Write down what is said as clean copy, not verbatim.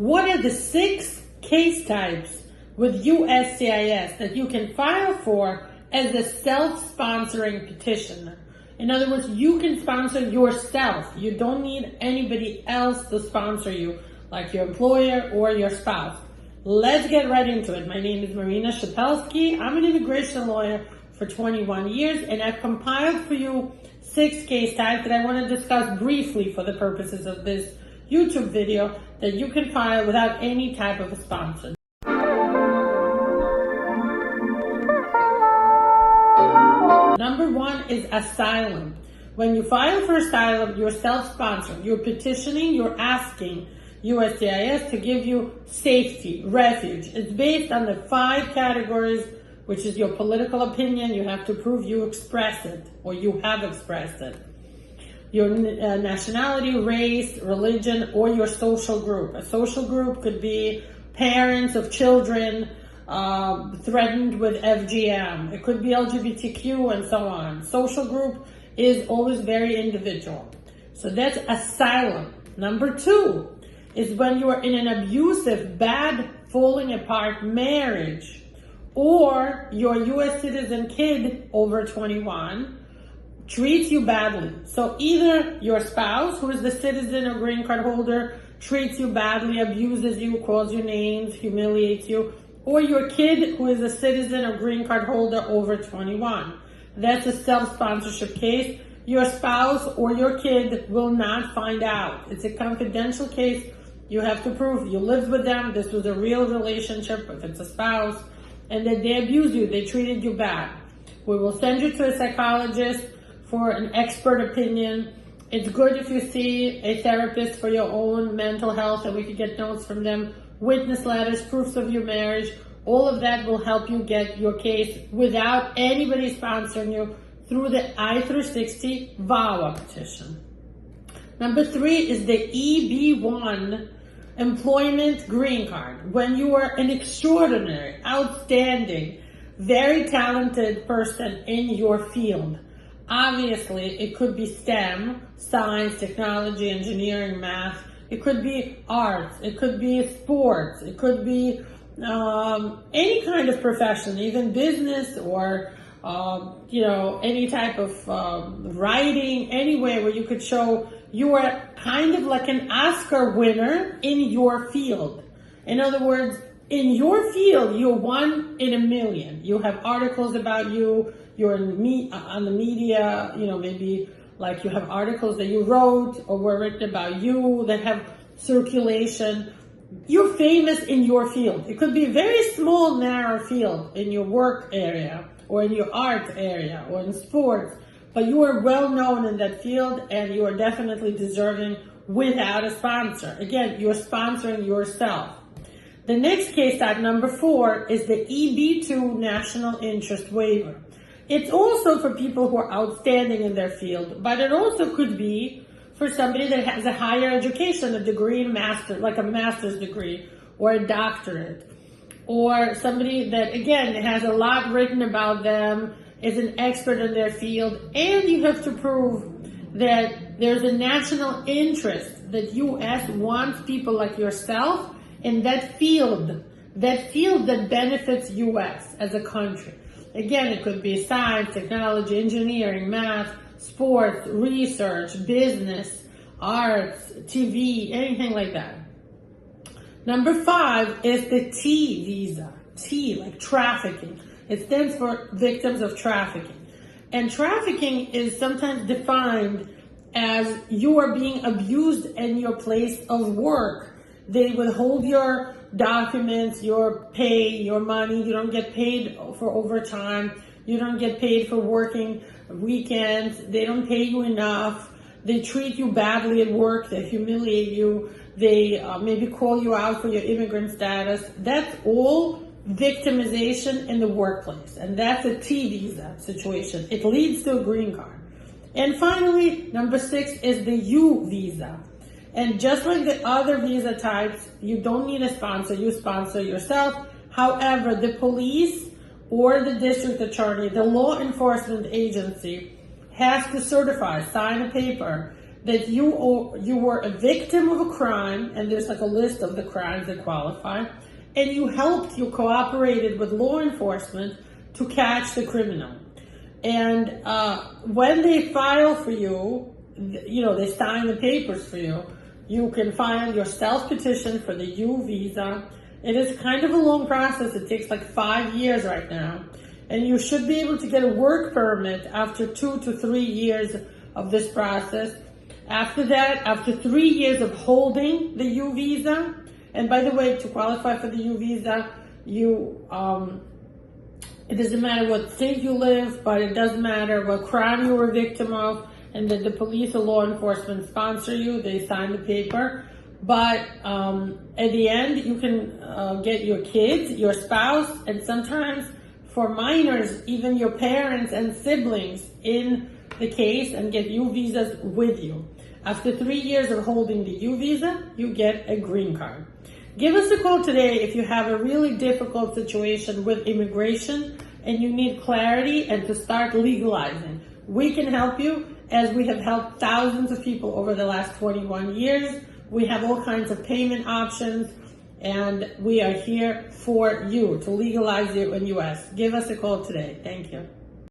What are the 6 case types with USCIS that you can file for as a self-sponsoring petitioner? In other words, you can sponsor yourself. You don't need anybody else to sponsor you, like your employer or your spouse. Let's get right into it. My name is Marina Shepelsky. I'm an immigration lawyer for 21 years, and I've compiled for you 6 case types that I want to discuss briefly for the purposes of this YouTube video that you can file without any type of a sponsor. Number 1 is asylum. When you file for asylum, you're self-sponsored. You're petitioning, you're asking USCIS to give you safety, refuge. It's based on the 5 categories, which is your political opinion. You have to prove you express it or you have expressed it. Your nationality, race, religion, or your social group. A social group could be parents of children threatened with FGM. It could be LGBTQ and so on. Social group is always very individual. So that's asylum. Number 2 is when you are in an abusive, bad, falling apart marriage, or your U.S. citizen kid over 21 treats you badly. So either your spouse, who is the citizen or green card holder, treats you badly, abuses you, calls you names, humiliates you, or your kid, who is a citizen or green card holder over 21. That's a self-sponsorship case. Your spouse or your kid will not find out. It's a confidential case. You have to prove you lived with them, this was a real relationship, if it's a spouse, and that they abused you, they treated you bad. We will send you to a psychologist for an expert opinion. It's good if you see a therapist for your own mental health, and we can get notes from them, witness letters, proofs of your marriage. All of that will help you get your case without anybody sponsoring you through the I-360 VAWA petition. Number 3 is the EB-1 employment green card. When you are an extraordinary, outstanding, very talented person in your field. Obviously, it could be STEM, science, technology, engineering, math. It could be arts. It could be sports. It could be any kind of profession, even business or any type of writing, anywhere where you could show you are kind of like an Oscar winner in your field. In other words, in your field, you're 1 in a million. You have articles about you. You're on the media, maybe like you have articles that you wrote or were written about you that have circulation. You're famous in your field. It could be a very small, narrow field in your work area or in your art area or in sports, but you are well known in that field and you are definitely deserving without a sponsor. Again, you're sponsoring yourself. The next case type, number 4, is the EB-2 National Interest Waiver. It's also for people who are outstanding in their field, but it also could be for somebody that has a higher education, a degree in like a master's degree or a doctorate, or somebody that, again, has a lot written about them, is an expert in their field, and you have to prove that there's a national interest that U.S. wants people like yourself in that field that benefits U.S. as a country. Again, it could be science, technology, engineering, math, sports, research, business, arts, TV, anything like that. Number 5 is the T visa. T, like trafficking. It stands for victims of trafficking. And trafficking is sometimes defined as you are being abused in your place of work. They withhold your documents, your pay, your money. You don't get paid for overtime. You don't get paid for working weekends. They don't pay you enough. They treat you badly at work. They humiliate you. They maybe call you out for your immigrant status. That's all victimization in the workplace. And that's a T visa situation. It leads to a green card. And finally, number 6 is the U visa. And just like the other visa types, you don't need a sponsor. You sponsor yourself. However, the police or the district attorney, the law enforcement agency, has to certify, sign a paper that you were a victim of a crime, and there's like a list of the crimes that qualify, and you cooperated with law enforcement to catch the criminal. And when they file for you, they sign the papers for you, you can file your self-petition for the U visa. It is kind of a long process. It takes like 5 years right now. And you should be able to get a work permit after 2 to 3 years of this process. After that, after 3 years of holding the U visa, and by the way, to qualify for the U visa, it doesn't matter what state you live, but it does matter what crime you were a victim of, and that the police or law enforcement sponsor you, they sign the paper. But at the end, you can get your kids, your spouse, and sometimes for minors, even your parents and siblings in the case, and get U visas with you. After 3 years of holding the U visa, you get a green card. Give us a call today if you have a really difficult situation with immigration and you need clarity and to start legalizing. We can help you, as we have helped thousands of people over the last 21 years. We have all kinds of payment options, and we are here for you to legalize you in the U.S. Give us a call today. Thank you.